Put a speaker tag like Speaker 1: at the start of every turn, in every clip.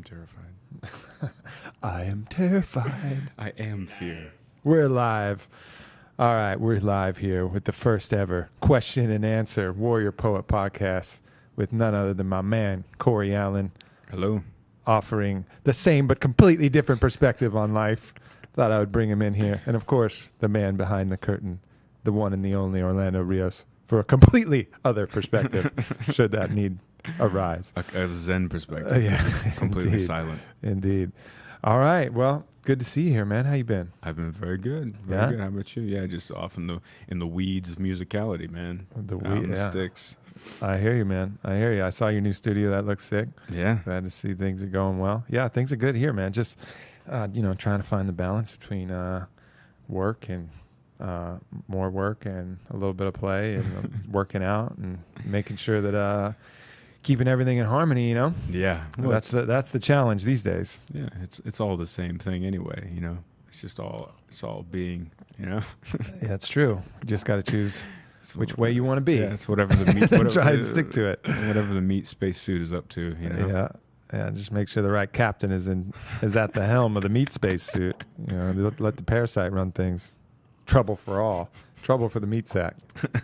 Speaker 1: I'm terrified.
Speaker 2: I am terrified.
Speaker 1: I am fear.
Speaker 2: We're live. All right, we're live here with the first ever question and answer Warrior Poet podcast with none other than my man, Cory Allen.
Speaker 1: Hello.
Speaker 2: Offering the same but completely different perspective on life. Thought I would bring him in here. And of course, the man behind the curtain, the one and the only Orlando Rios, for a completely other perspective, should that need arise.
Speaker 1: A Zen perspective.
Speaker 2: Yeah,
Speaker 1: It's completely
Speaker 2: indeed.
Speaker 1: silent.
Speaker 2: Indeed. All right. Well, good to see you here, man. How you been?
Speaker 1: I've been very good.
Speaker 2: Yeah?
Speaker 1: Good. How about you? Yeah, just off in the weeds of musicality, man.
Speaker 2: The
Speaker 1: Out in the
Speaker 2: yeah.
Speaker 1: sticks.
Speaker 2: I hear you, man. I hear you. I saw your new studio. That looks sick.
Speaker 1: Yeah.
Speaker 2: Glad to see things are going well. Yeah, things are good here, man. Just, trying to find the balance between work and more work and a little bit of play and working out and making sure that keeping everything in harmony, you know?
Speaker 1: Yeah. Well,
Speaker 2: That's the challenge these days.
Speaker 1: yeah, it's all the same thing anyway, you know. It's all being, you know.
Speaker 2: Yeah, it's true. You just got to choose
Speaker 1: It's
Speaker 2: which way you want to be.
Speaker 1: Yeah, it's whatever the meat whatever,
Speaker 2: Try and stick to it.
Speaker 1: Whatever the meat space suit is up to, you know.
Speaker 2: Yeah, just make sure the right captain is at the helm of the meat space suit. You know, let the parasite run things. Trouble for all. Trouble for the meat sack.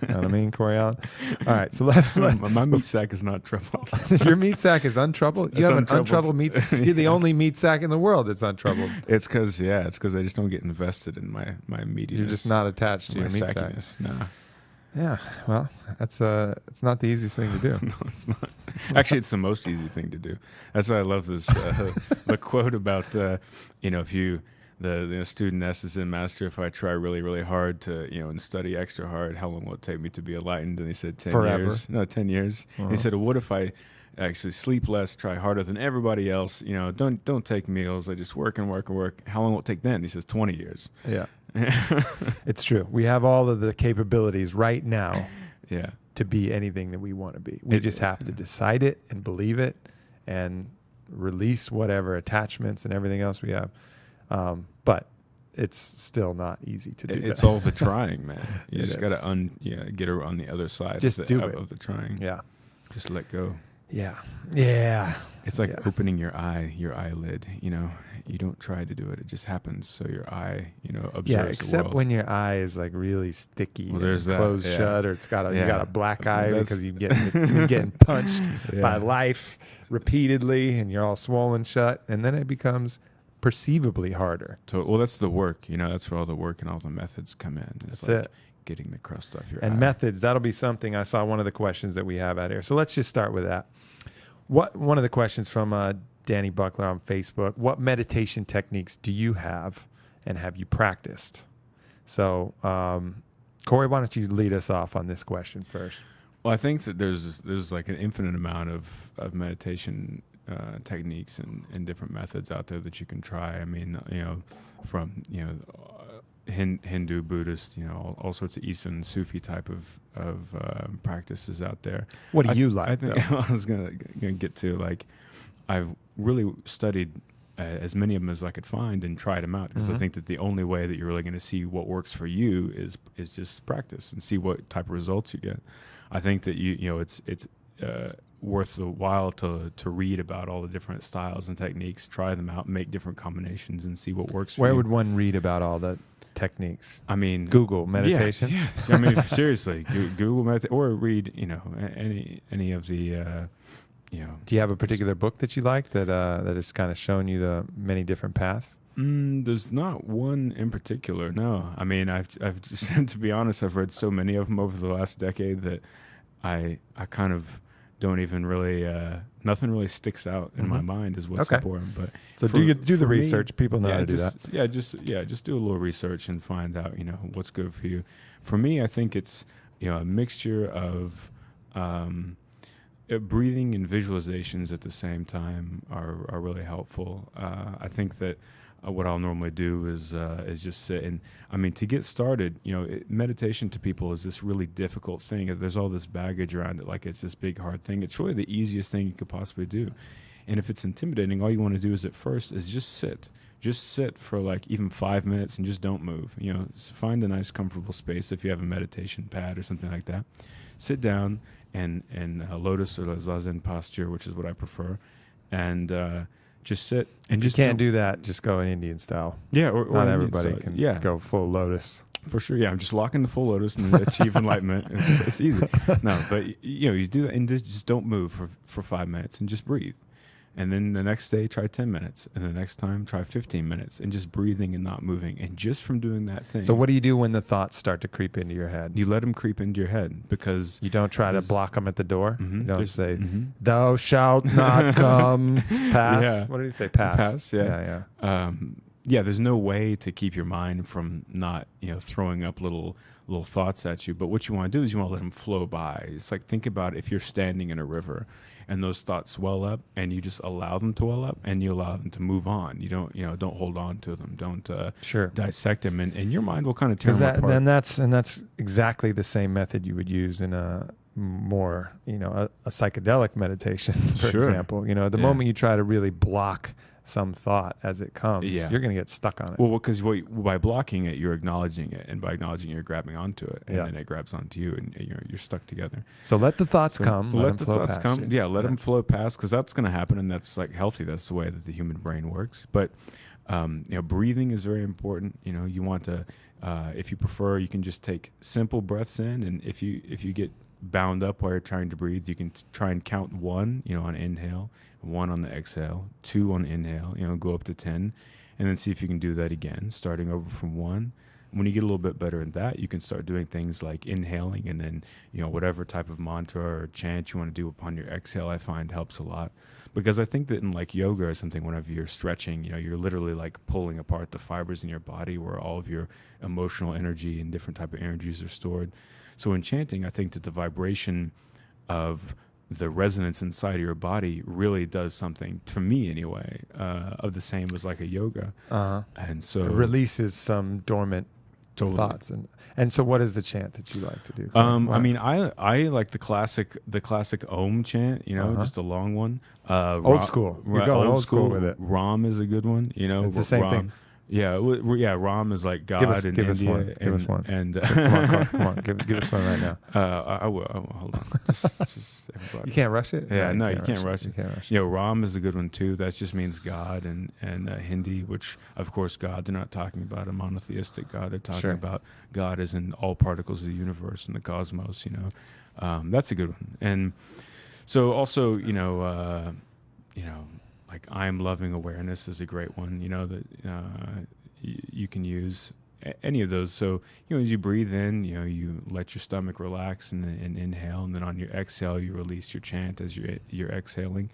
Speaker 2: You know what I mean, Cory Allen? All right, so
Speaker 1: My meat sack is not troubled.
Speaker 2: your meat sack is untroubled? You
Speaker 1: It's
Speaker 2: have
Speaker 1: untroubled.
Speaker 2: an untroubled meat sack? You're the only meat sack in the world that's untroubled.
Speaker 1: It's because I just don't get invested in my meatiness.
Speaker 2: You're just not attached to
Speaker 1: my
Speaker 2: your meat sack.
Speaker 1: sackiness. Nah.
Speaker 2: Yeah, well, that's it's not the easiest thing to do.
Speaker 1: No, it's not. Actually, it's the most easy thing to do. That's why I love this the quote about if you the student asks in master, if I try really really hard to and study extra hard, how long will it take me to be enlightened? And he said 10
Speaker 2: Forever.
Speaker 1: years. No, 10 years. And he said, well, what if I actually sleep less, try harder than everybody else? Don't take meals. I just work and work and work. How long will it take then? He says 20 years.
Speaker 2: Yeah. It's true. We have all of the capabilities right now
Speaker 1: Yeah.
Speaker 2: to be anything that we want to be. We just have to decide it and believe it and release whatever attachments and everything else we have. But it's still not easy to do.
Speaker 1: It's
Speaker 2: that.
Speaker 1: all the trying, man. You
Speaker 2: It
Speaker 1: just
Speaker 2: is.
Speaker 1: got to get her on the other side
Speaker 2: Just
Speaker 1: of
Speaker 2: do
Speaker 1: the,
Speaker 2: it.
Speaker 1: of the trying.
Speaker 2: Yeah.
Speaker 1: Just let go.
Speaker 2: Yeah. Yeah.
Speaker 1: It's like
Speaker 2: Yeah.
Speaker 1: opening your eyelid. You don't try to do it; it just happens. So your eye, observes
Speaker 2: Yeah,
Speaker 1: the
Speaker 2: except
Speaker 1: world.
Speaker 2: when your eye is like really sticky,
Speaker 1: Well,
Speaker 2: and
Speaker 1: there's that,
Speaker 2: closed
Speaker 1: yeah.
Speaker 2: shut, or you got
Speaker 1: Yeah.
Speaker 2: a black eye
Speaker 1: That's-
Speaker 2: because you're getting punched
Speaker 1: Yeah.
Speaker 2: by life repeatedly, and you're all swollen shut, and then it becomes perceivably harder.
Speaker 1: Well, that's the work. That's where all the work and all the methods come in. It's
Speaker 2: That's
Speaker 1: like
Speaker 2: it.
Speaker 1: getting the crust off your
Speaker 2: And
Speaker 1: eye.
Speaker 2: methods, that'll be something. I saw one of the questions that we have out here. So let's just start with that. One of the questions from Danny Buckler on Facebook, what meditation techniques do you have and have you practiced? So, Cory, why don't you lead us off on this question first?
Speaker 1: Well, I think that there's like an infinite amount of meditation techniques and different methods out there that you can try. I mean, from Hindu, Buddhist, all sorts of Eastern Sufi type of practices out there.
Speaker 2: What do you like?
Speaker 1: I think
Speaker 2: though?
Speaker 1: I was gonna get to, like, I've really studied as many of them as I could find and tried them out, because I think that the only way that you're really going to see what works for you is just practice and see what type of results you get. I think that it's worth the while to read about all the different styles and techniques, try them out, make different combinations, and see what works for
Speaker 2: Where
Speaker 1: you.
Speaker 2: would one read about all the techniques?
Speaker 1: I mean,
Speaker 2: Google meditation.
Speaker 1: Yeah. I mean, seriously, Google meditation, or read any of the.
Speaker 2: Do you have a particular book that you like that has kind of shown you the many different paths?
Speaker 1: There's not one in particular. No, I mean, I've just, to be honest, I've read so many of them over the last decade that I kind of don't even really. Nothing really sticks out in my mind as what's important. But
Speaker 2: So do the
Speaker 1: for me,
Speaker 2: research. People know how to do that.
Speaker 1: Just do a little research and find out what's good for you. For me, I think it's a mixture of breathing and visualizations at the same time are really helpful. I think that what I'll normally do is just sit and, I mean, to get started, meditation to people is this really difficult thing. There's all this baggage around it, like it's this big hard thing. It's really the easiest thing you could possibly do. And if it's intimidating, all you want to do is at first is just sit. Just sit for like even 5 minutes and just don't move. Find a nice comfortable space if you have a meditation pad or something like that. Sit down and lotus or zazen posture, which is what I prefer, and Just sit.
Speaker 2: And
Speaker 1: And
Speaker 2: you
Speaker 1: just
Speaker 2: can't do that, just go in Indian style.
Speaker 1: Yeah, or
Speaker 2: Not
Speaker 1: Indian
Speaker 2: everybody
Speaker 1: style.
Speaker 2: can go full lotus.
Speaker 1: For sure, yeah. I'm just locking the full lotus and achieve enlightenment. It's easy. No, but you do that and just don't move for 5 minutes and just breathe. And then the next day, try 10 minutes. And the next time, try 15 minutes. And just breathing and not moving. And just from doing that thing.
Speaker 2: So what do you do when the thoughts start to creep into your head?
Speaker 1: You let them creep into your head because...
Speaker 2: You don't try to block them at the door?
Speaker 1: Mm-hmm,
Speaker 2: You don't say,
Speaker 1: mm-hmm.
Speaker 2: thou shalt not come. Pass.
Speaker 1: Yeah.
Speaker 2: What did he say? Pass.
Speaker 1: Pass, yeah. Yeah, there's no way to keep your mind from not, throwing up little thoughts at you. But what you want to do is you want to let them flow by. It's like, think about if you're standing in a river and those thoughts well up and you just allow them to well up and you allow them to move on. You don't hold on to them. Don't dissect them. And your mind will kind of tear them apart.
Speaker 2: And that's exactly the same method you would use in a more, a psychedelic meditation, for example. The moment you try to really block some thought as it comes, you're going to get stuck on it.
Speaker 1: Well, because by blocking it, you're acknowledging it, and by acknowledging it, you're grabbing onto it, and then it grabs onto you, and you're stuck together.
Speaker 2: So let the thoughts come.
Speaker 1: Let the thoughts come. Yeah, let them flow past, because that's going to happen, and that's like healthy. That's the way that the human brain works. But breathing is very important. You want to, if you prefer, you can just take simple breaths in, and if you get bound up while you're trying to breathe, you can try and count 1, on inhale, 1 on the exhale, 2 on inhale, go up to 10, and then see if you can do that again, starting over from 1. When you get a little bit better at that, you can start doing things like inhaling, and then, whatever type of mantra or chant you want to do upon your exhale, I find helps a lot. Because I think that in like yoga or something, whenever you're stretching, you're literally like pulling apart the fibers in your body where all of your emotional energy and different type of energies are stored. So in chanting, I think that the vibration of the resonance inside of your body really does something, for me anyway, of the same as like a yoga. And so
Speaker 2: it releases some dormant thoughts. And so what is the chant that you like to do?
Speaker 1: I mean, I like the classic Om chant, just a long one.
Speaker 2: Old school. You're going old school with it.
Speaker 1: Ram is a good one,
Speaker 2: It's the same thing.
Speaker 1: Yeah, Ram is like God in India.
Speaker 2: Give us one.
Speaker 1: And
Speaker 2: come on, give us one right now.
Speaker 1: I will. Hold on. Just everybody.
Speaker 2: You can't rush it?
Speaker 1: Yeah, no, you can't rush it.
Speaker 2: You can't rush it.
Speaker 1: Ram is a good one too. That just means God and Hindi, which of course God, they're not talking about a monotheistic God. They're talking about God as in all particles of the universe and the cosmos, That's a good one. And so also, like I am loving awareness is a great one, that you can use any of those. So, as you breathe in, you let your stomach relax and inhale, and then on your exhale, you release your chant as you're exhaling.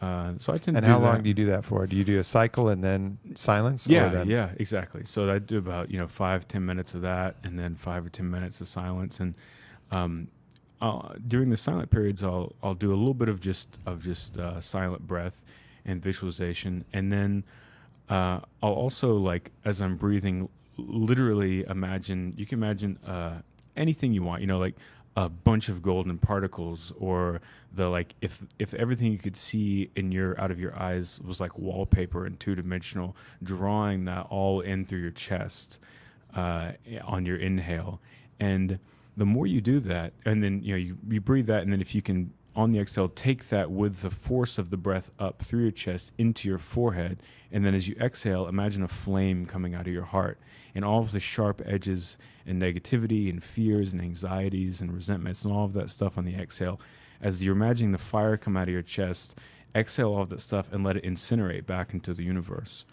Speaker 1: So I tend to do that.
Speaker 2: And how long do you do that for? Do you do a cycle and then silence?
Speaker 1: Yeah, exactly. So I do about 5-10 minutes of that, and then 5 or 10 minutes of silence. And during the silent periods, I'll do a little bit of just silent breath and visualization, and then I'll also, like, as I'm breathing, literally imagine anything you want, like a bunch of golden particles, or if everything you could see out of your eyes was like wallpaper and 2-dimensional, drawing that all in through your chest on your inhale. And the more you do that, and then you breathe that, and then if you can, on the exhale, take that with the force of the breath up through your chest into your forehead. And then as you exhale, imagine a flame coming out of your heart. And all of the sharp edges and negativity and fears and anxieties and resentments and all of that stuff on the exhale. As you're imagining the fire come out of your chest, exhale all of that stuff and let it incinerate back into the universe.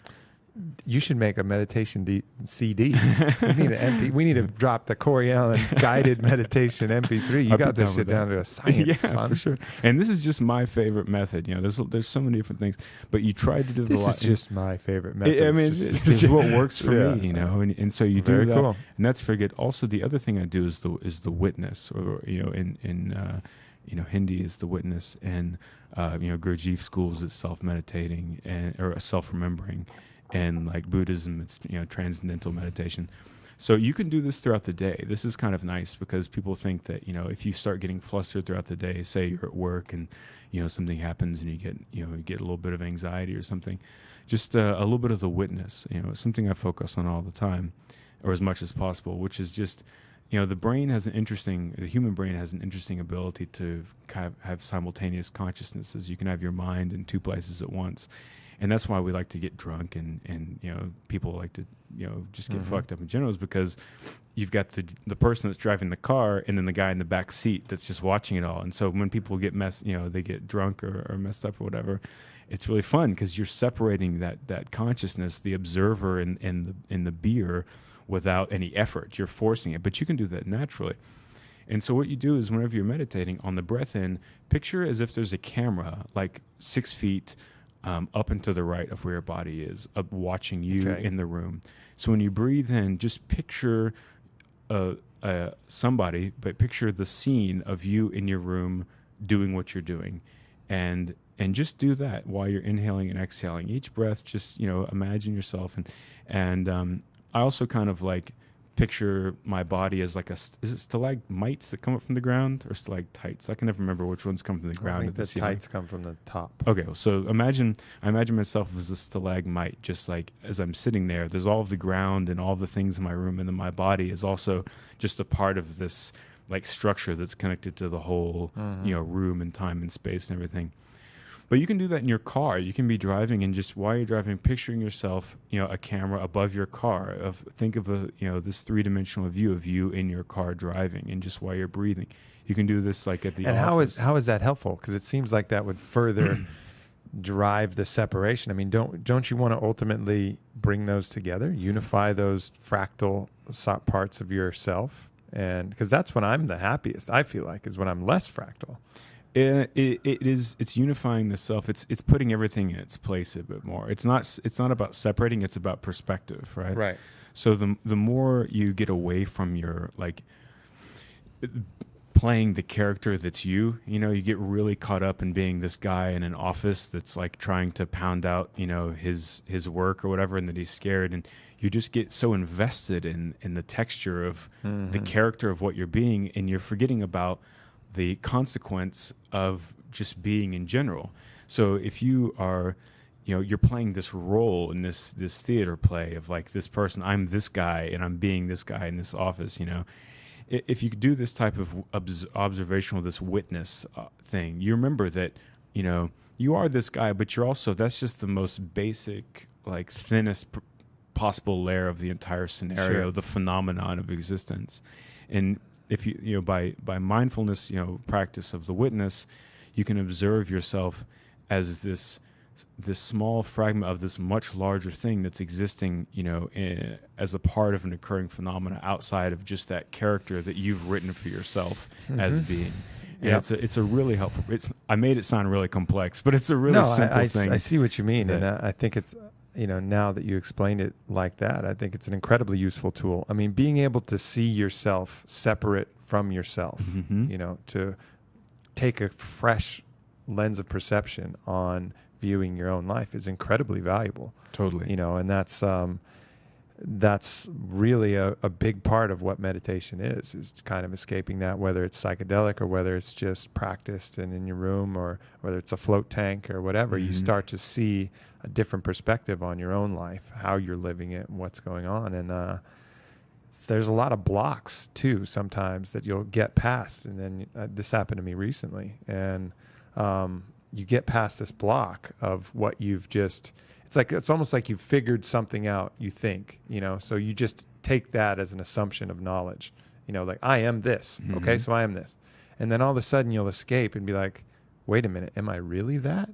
Speaker 2: You should make a meditation CD. We need to drop the Cory Allen guided meditation MP3. You got this shit down to a science, son.
Speaker 1: For sure. And this is just my favorite method. There's so many different things, but you try to do
Speaker 2: this. This is just my favorite method.
Speaker 1: It's what works for me, and so you do
Speaker 2: Very
Speaker 1: that,
Speaker 2: cool.
Speaker 1: and that's very good. Also, the other thing I do is the witness, or in Hindi is the witness, and Gurdjieff schools it's self-meditating or self-remembering. And like Buddhism, it's transcendental meditation. So you can do this throughout the day. This is kind of nice because people think that if you start getting flustered throughout the day, say you're at work and something happens and you get a little bit of anxiety or something, just a little bit of the witness. It's something I focus on all the time, or as much as possible, which is just the human brain has an interesting ability to kind of have simultaneous consciousnesses. You can have your mind in 2 places at once. And that's why we like to get drunk, and people like to just get fucked up in general, is because you've got the person that's driving the car and then the guy in the back seat that's just watching it all. And so when people get they get drunk or messed up or whatever, it's really fun because you're separating that consciousness, the observer in the beer, without any effort. You're forcing it, but you can do that naturally. And so what you do is whenever you're meditating, on the breath in, picture as if there's a camera like 6 feet up and to the right of where your body is, watching you in the room. So when you breathe in, just picture somebody, but picture the scene of you in your room doing what you're doing. And just do that while you're inhaling and exhaling. Each breath, just, imagine yourself. And I also kind of like picture my body as like is it stalagmites that come up from the ground or stalactites? I can never remember which ones come from the ground.
Speaker 2: I think the tights come from the top.
Speaker 1: Okay, so I imagine myself as a stalagmite, just like as I'm sitting there, there's all of the ground and all the things in my room, and then my body is also just a part of this like structure that's connected to the whole, room and time and space and everything. But you can do that in your car. You can be driving, and just while you're driving, picturing yourself, a camera above your car. Think of this 3-dimensional view of you in your car driving, and just while you're breathing. You can do this like at the office.
Speaker 2: And how is that helpful? Because it seems like that would further drive the separation. I mean, don't you want to ultimately bring those together, unify those fractal parts of yourself? And because that's when I'm the happiest, I feel like, is when I'm less fractal.
Speaker 1: It's unifying the self. It's putting everything in its place a bit more. It's not about separating. It's about perspective, right?
Speaker 2: Right.
Speaker 1: So the more you get away from your like playing the character that's you get really caught up in being this guy in an office that's like trying to pound out his work or whatever, and that he's scared, and you just get so invested in the texture of the character of what you're being, and you're forgetting about the consequence of just being in general. So if you are, you're playing this role in this theater play of like this person, I'm this guy and I'm being this guy in this office, if you do this type of observational, this witness thing, you remember that, you are this guy, but you're also, that's just the most basic, like thinnest possible layer of the entire scenario, the phenomenon of existence. And if you by mindfulness, practice of the witness, you can observe yourself as this small fragment of this much larger thing that's existing, as a part of an occurring phenomena outside of just that character that you've written for yourself as being. Yeah, it's a really helpful. I made it sound really complex, but it's a really simple thing.
Speaker 2: I see what you mean, and I think it's. Now that you explained it like that, I think it's an incredibly useful tool. I mean, being able to see yourself separate from yourself, to take a fresh lens of perception on viewing your own life is incredibly valuable.
Speaker 1: Totally.
Speaker 2: And that's really a big part of what meditation is kind of escaping that, whether it's psychedelic or whether it's just practiced and in your room, or whether it's a float tank or whatever. You start to see a different perspective on your own life, how you're living it and what's going on. And there's a lot of blocks too sometimes that you'll get past. And then this happened to me recently. And you get past this block of what you've just... It's almost like you've figured something out, you think, so you just take that as an assumption of knowledge, like I am this. Okay, so I am this. And then all of a sudden you'll escape and be like, wait a minute, am I really that?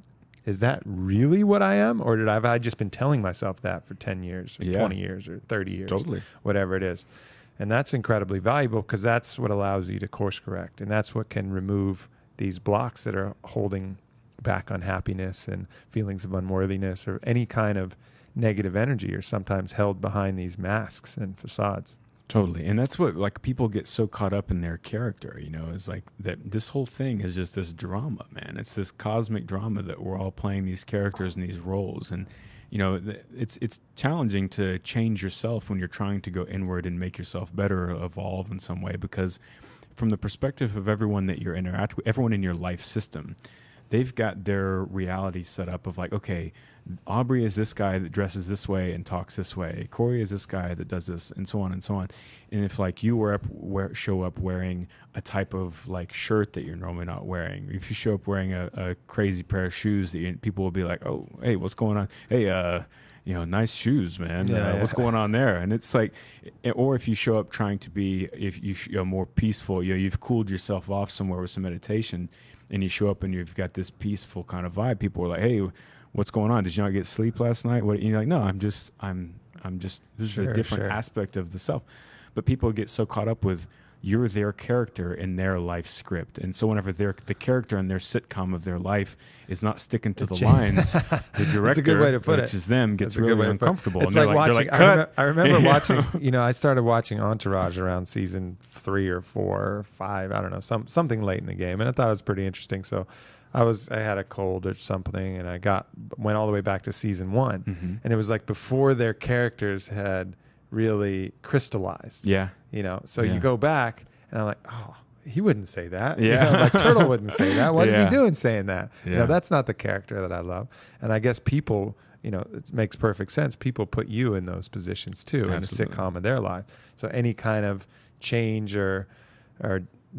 Speaker 2: Is that really what I am? Or have I just been telling myself that for 10 years or 20 years or 30 years, whatever it is. And that's incredibly valuable because that's what allows you to course correct. And that's what can remove these blocks that are holding back on happiness and feelings of unworthiness or any kind of negative energy, are sometimes held behind these masks and facades.
Speaker 1: Totally. And that's what, like, people get so caught up in their character, it's like that this whole thing is just this drama, man. It's this cosmic drama that we're all playing these characters and these roles. And, it's challenging to change yourself when you're trying to go inward and make yourself better or evolve in some way, because from the perspective of everyone that you're interact with, everyone in your life system, they've got their reality set up of like, okay, Aubrey is this guy that dresses this way and talks this way. Cory is this guy that does this, and so on and so on. And if like you show up wearing a type of like shirt that you're normally not wearing, if you show up wearing a crazy pair of shoes that people will be like, oh, hey, what's going on? Hey, nice shoes, man. What's going on there? And it's like, or if you show up trying to be, if you're more peaceful, you've cooled yourself off somewhere with some meditation, and you show up and you've got this peaceful kind of vibe. People are like, hey, what's going on? Did you not get sleep last night? What? And you're like, no, I'm just, this is a different aspect of the self. But people get so caught up with, you're their character in their life script. And so whenever the character in their sitcom of their life is not sticking to the lines, the director, which is them, gets really uncomfortable.
Speaker 2: It's
Speaker 1: and
Speaker 2: like watching,
Speaker 1: cut.
Speaker 2: I remember watching, I started watching Entourage around season 3 or 4 or 5, I don't know, something late in the game. And I thought it was pretty interesting. So I had a cold or something, and I went all the way back to season 1.
Speaker 1: Mm-hmm.
Speaker 2: And it was like before their characters had really crystallized.
Speaker 1: Yeah.
Speaker 2: So you go back and I'm like, oh, he wouldn't say that.
Speaker 1: Yeah.
Speaker 2: Like Turtle wouldn't say that. What is he
Speaker 1: Yeah.
Speaker 2: doing saying that?
Speaker 1: Yeah.
Speaker 2: That's not the character that I love. And I guess people, it makes perfect sense. People put you in those positions too,
Speaker 1: Absolutely.
Speaker 2: in a sitcom of their life. So any kind of change or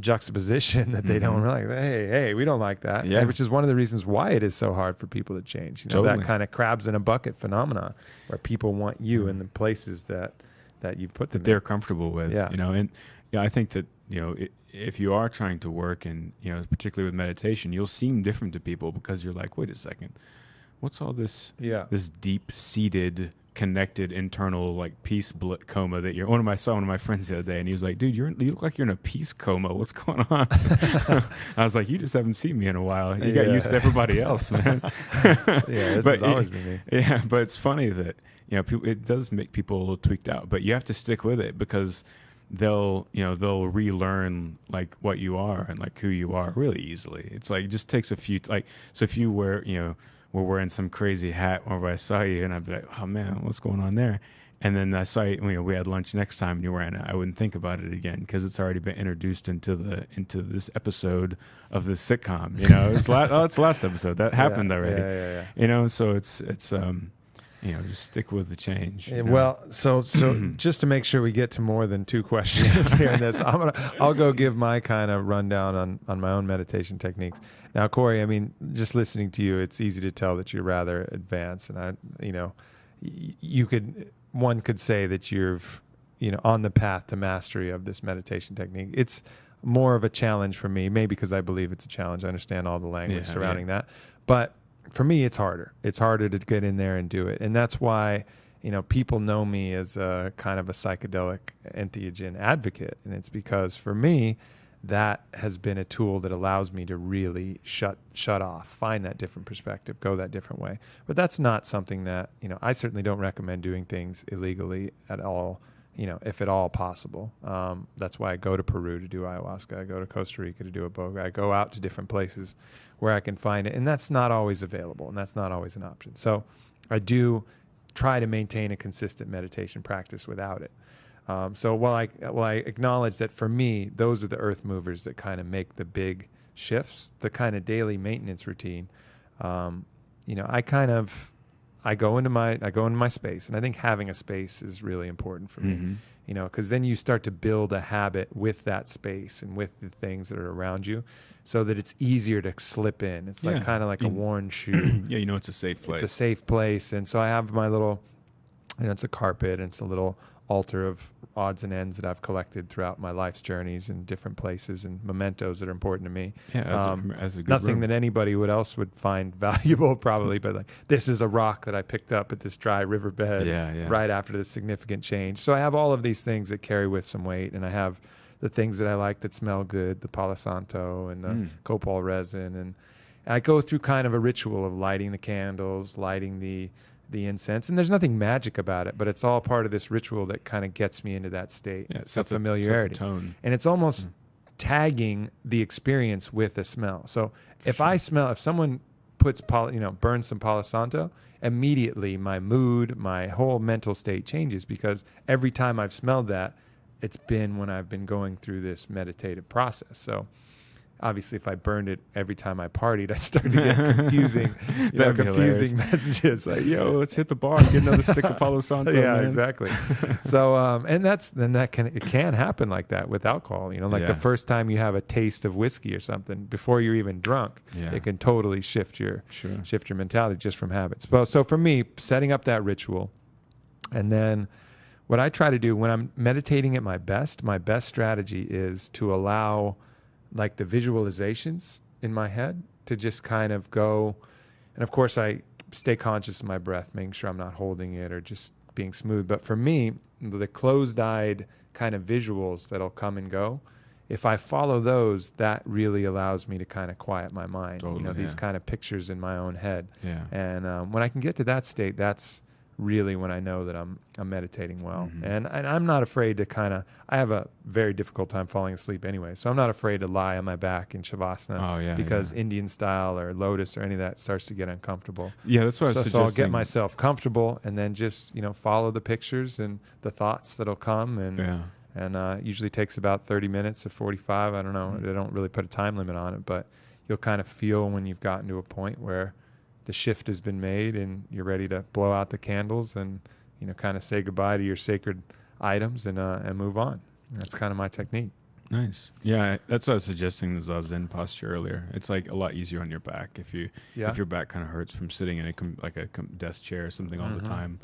Speaker 2: juxtaposition that they don't like, hey, we don't like that.
Speaker 1: Yeah.
Speaker 2: Which is one of the reasons why it is so hard for people to change.
Speaker 1: Totally.
Speaker 2: That kind of crabs in a bucket phenomenon where people want you in the places that you've put them
Speaker 1: that they're comfortable with.
Speaker 2: Yeah.
Speaker 1: And I think that, if you are trying to work and, particularly with meditation, you'll seem different to people because you're like, wait a second, what's all this, this deep seated, connected internal like peace coma that you're. One of my friends the other day, and he was like, dude, you look like you're in a peace coma. What's going on? I was like, you just haven't seen me in a while. You got used to everybody else, man.
Speaker 2: This has always been me.
Speaker 1: Yeah, but it's funny that, it does make people a little tweaked out, but you have to stick with it because they'll relearn like what you are and like who you are really easily. It's like, it just takes a few, so if you were wearing some crazy hat whenever I saw you, and I'd be like, oh man, what's going on there? And then I saw you, we had lunch next time and you were in it, I wouldn't think about it again because it's already been introduced into this episode of this sitcom. It's the last episode that happened already.
Speaker 2: Yeah.
Speaker 1: So it's just stick with the change.
Speaker 2: Well, so just to make sure we get to more than 2 questions here in this, I'll go give my kind of rundown on my own meditation techniques. Now, Cory, I mean, just listening to you, it's easy to tell that you're rather advanced, and one could say that you're, on the path to mastery of this meditation technique. It's more of a challenge for me, maybe because I believe it's a challenge. I understand all the language surrounding that, but for me, it's harder. It's harder to get in there and do it. And that's why, people know me as a kind of a psychedelic entheogen advocate. And it's because for me, that has been a tool that allows me to really shut off, find that different perspective, go that different way. But that's not something that, I certainly don't recommend doing things illegally at all, if at all possible. That's why I go to Peru to do ayahuasca. I go to Costa Rica to do a boga. I go out to different places where I can find it. And that's not always available, and that's not always an option. So I do try to maintain a consistent meditation practice without it. So while I acknowledge that for me, those are the earth movers that kind of make the big shifts, the kind of daily maintenance routine, I go into my space, and I think having a space is really important for me, because then you start to build a habit with that space and with the things that are around you so that it's easier to slip in. It's like kind of like a worn shoe.
Speaker 1: Yeah, it's a safe place.
Speaker 2: It's a safe place. And so I have my little, it's a carpet, and it's a little altar of odds and ends that I've collected throughout my life's journeys in different places and memoentos that are important to me.
Speaker 1: Yeah, as a good
Speaker 2: nothing
Speaker 1: room.
Speaker 2: that anybody else would find valuable probably, but like this is a rock that I picked up at this dry riverbed right after this significant change. So I have all of these things that carry with some weight, and I have the things that I like that smell good, the Palo Santo and the copal resin, and I go through kind of a ritual of lighting the candles, lighting the incense, and there's nothing magic about it, but it's all part of this ritual that kind of gets me into that state of familiarity.
Speaker 1: Sets a tone.
Speaker 2: And it's almost tagging the experience with a smell. So if someone puts burns some Palo Santo, immediately my mood, my whole mental state changes, because every time I've smelled that, it's been when I've been going through this meditative process. So Obviously, if I burned it every time I partied, I'd start to get confusing, confusing messages.
Speaker 1: Like, yo, let's hit the bar and get another stick of Palo Santo.
Speaker 2: Yeah,
Speaker 1: man.
Speaker 2: exactly. So, and it can happen like that with alcohol. The first time you have a taste of whiskey or something before you're even drunk, it can totally shift your mentality just from habits. So for me, setting up that ritual, and then what I try to do when I'm meditating at my best strategy is to allow like the visualizations in my head to just kind of go. And of course I stay conscious of my breath, making sure I'm not holding it or just being smooth. But for me, the closed-eyed kind of visuals that'll come and go, if I follow those, that really allows me to kind of quiet my mind.
Speaker 1: Totally,
Speaker 2: these kind of pictures in my own head.
Speaker 1: Yeah.
Speaker 2: And when I can get to that state, that's really when I know that I'm meditating well.
Speaker 1: Mm-hmm.
Speaker 2: And I'm not afraid to I have a very difficult time falling asleep anyway. So I'm not afraid to lie on my back in Shavasana because Indian style or Lotus or any of that starts to get uncomfortable.
Speaker 1: Yeah, that's what I was suggesting.
Speaker 2: So I'll get myself comfortable and then just, follow the pictures and the thoughts that'll come. And usually takes about 30 minutes or 45. I don't know. Mm-hmm. I don't really put a time limit on it, but you'll kind of feel when you've gotten to a point where the shift has been made and you're ready to blow out the candles and, kind of say goodbye to your sacred items and move on. That's kind of my technique.
Speaker 1: Nice. Yeah, that's what I was suggesting, the Zen posture earlier. It's like a lot easier on your back if your back kind of hurts from sitting in a desk chair or something all the time.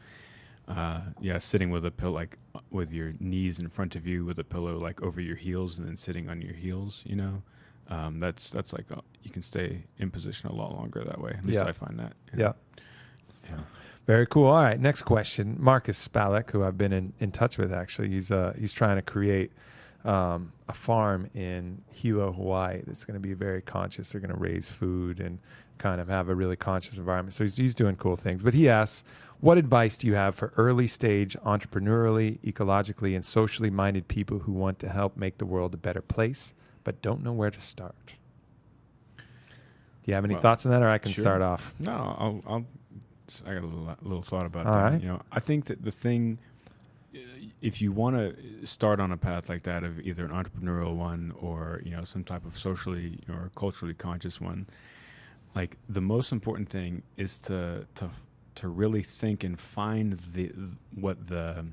Speaker 1: Sitting with a pillow, like with your knees in front of you with a pillow like over your heels and then sitting on your heels, that's like you can stay in position a lot longer that way. At least I find that.
Speaker 2: Yeah. Very cool. All right. Next question. Marcus Spalek, who I've been in touch with, actually, he's trying to create a farm in Hilo, Hawaii that's going to be very conscious. They're going to raise food and kind of have a really conscious environment. So he's doing cool things. But he asks, what advice do you have for early stage entrepreneurially, ecologically, and socially minded people who want to help make the world a better place but don't know where to start? Do you have any thoughts on that, or I can start off?
Speaker 1: No, I got a little thought about
Speaker 2: All
Speaker 1: that.
Speaker 2: right.
Speaker 1: I think that the thing, if you want to start on a path like that of either an entrepreneurial one or some type of socially or culturally conscious one, like the most important thing is to really think and find what the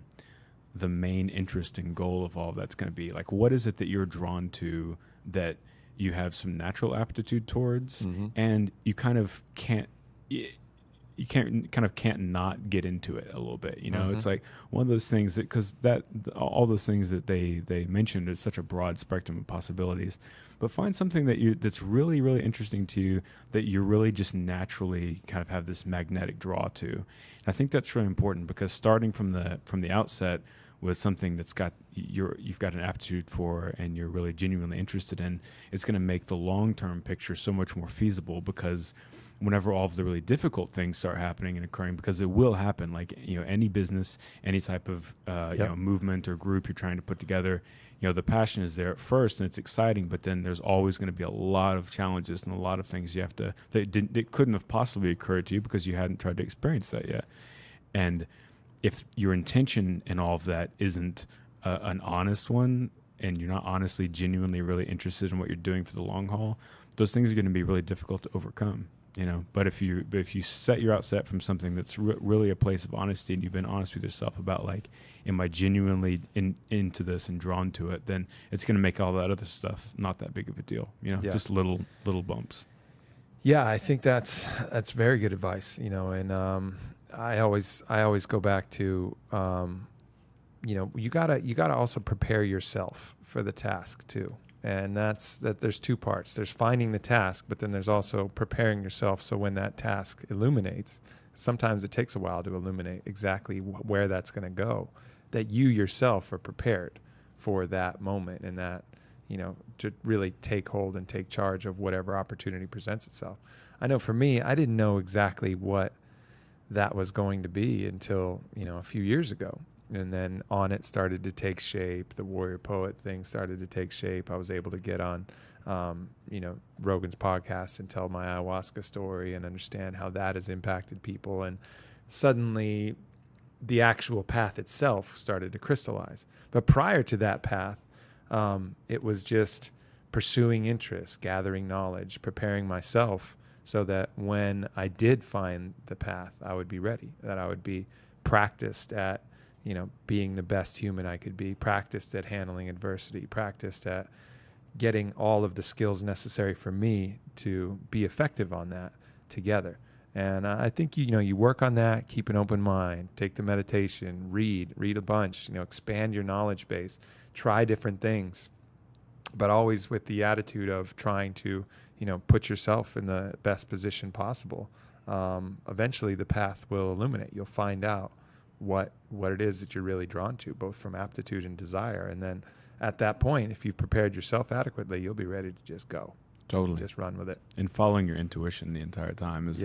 Speaker 1: main interest and goal of all that's going to be. Like, what is it that you're drawn to that you have some natural aptitude towards, and you kind of can't not get into it a little bit. It's like one of those things that, because all those things that they mentioned is such a broad spectrum of possibilities, but find something that's really, really interesting to you, that you really just naturally kind of have this magnetic draw to. And I think that's really important, because starting from the outset with something that's you've got an aptitude for and you're really genuinely interested in, it's going to make the long-term picture so much more feasible, because whenever all of the really difficult things start happening and occurring, because it will happen, like, any business, any type of movement or group you're trying to put together, the passion is there at first and it's exciting, but then there's always going to be a lot of challenges and a lot of things you have to, that couldn't have possibly occurred to you because you hadn't tried to experience that yet. And if your intention in all of that isn't an honest one, and you're not honestly, genuinely, really interested in what you're doing for the long haul, those things are going to be really difficult to overcome. But if you set your outset from something that's really a place of honesty, and you've been honest with yourself about, like, am I genuinely into this and drawn to it, then it's going to make all that other stuff not that big of a deal. Just little bumps.
Speaker 2: Yeah, I think that's very good advice. And I always go back to you gotta also prepare yourself for the task too. And there's two parts. There's finding the task, but then there's also preparing yourself so when that task illuminates, sometimes it takes a while to illuminate exactly where that's going to go, that you yourself are prepared for that moment, and that, to really take hold and take charge of whatever opportunity presents itself. I know for me, I didn't know exactly what that was going to be until, a few years ago. And then On It started to take shape. The Warrior Poet thing started to take shape. I was able to get on, Rogan's podcast and tell my ayahuasca story and understand how that has impacted people. And suddenly the actual path itself started to crystallize. But prior to that path, it was just pursuing interests, gathering knowledge, preparing myself so that when I did find the path, I would be ready, that I would be practiced at, being the best human I could be, practiced at handling adversity, practiced at getting all of the skills necessary for me to be effective on that together. And I think, you work on that, keep an open mind, take the meditation, read a bunch, expand your knowledge base, try different things, but always with the attitude of trying to, put yourself in the best position possible. Eventually the path will illuminate. You'll find out what it is that you're really drawn to, both from aptitude and desire. And then at that point, if you've prepared yourself adequately, you'll be ready to just go.
Speaker 1: Totally.
Speaker 2: Just run with it.
Speaker 1: And following your intuition the entire time is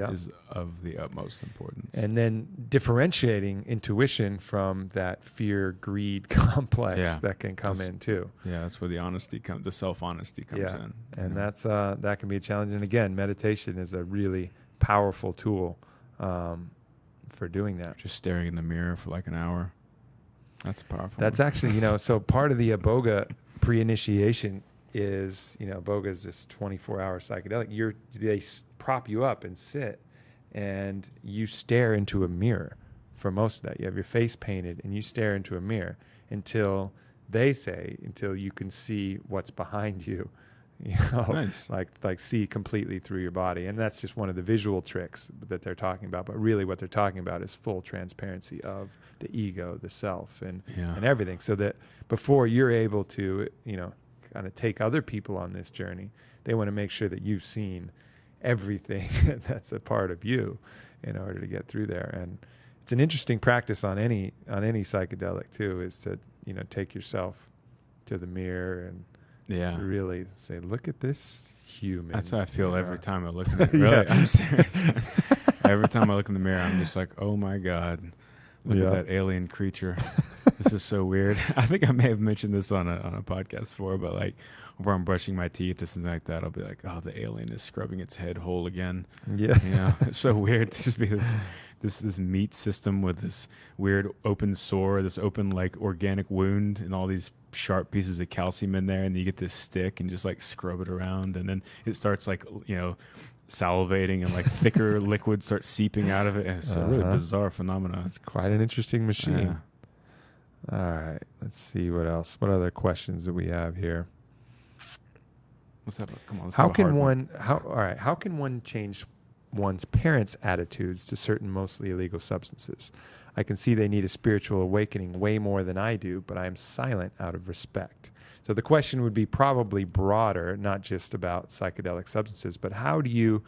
Speaker 1: of the utmost importance.
Speaker 2: And then differentiating intuition from that fear, greed complex that can come in too.
Speaker 1: Yeah, that's where the self-honesty comes in.
Speaker 2: And that's that can be a challenge. And again, meditation is a really powerful tool for doing that.
Speaker 1: Just staring in the mirror for like an hour. That's powerful.
Speaker 2: That's actually, so part of the Iboga pre-initiation is, Iboga is this 24-hour psychedelic. They prop you up and sit, and you stare into a mirror for most of that. You have your face painted, and you stare into a mirror until you can see what's behind you.
Speaker 1: Nice.
Speaker 2: like see completely through your body. And that's just one of the visual tricks that they're talking about. But really what they're talking about is full transparency of the ego, the self, and everything. So that before you're able to, kind of take other people on this journey, they want to make sure that you've seen everything that's a part of you in order to get through there. And it's an interesting practice on any psychedelic too, is to, take yourself to the mirror and really say, look at this human.
Speaker 1: That's how I feel every time I look in the mirror. Really, I'm serious. Every time I look in the mirror, I'm just like, oh my God, look at that alien creature. This is so weird. I think I may have mentioned this on a podcast before, but like where I'm brushing my teeth or something like that, I'll be like, oh, the alien is scrubbing its head whole again. Yeah. It's so weird to just be this meat system with this weird open sore, this open like organic wound, and all these sharp pieces of calcium in there, and you get this stick and just like scrub it around, and then it starts like salivating, and like thicker liquid starts seeping out of it. And it's a really bizarre phenomenon.
Speaker 2: It's quite an interesting machine. All right, let's see what else. What other questions do we have here? How can one change one's parents' attitudes to certain mostly illegal substances? I can see they need a spiritual awakening way more than I do, but I am silent out of respect. So the question would be probably broader, not just about psychedelic substances, but how do you,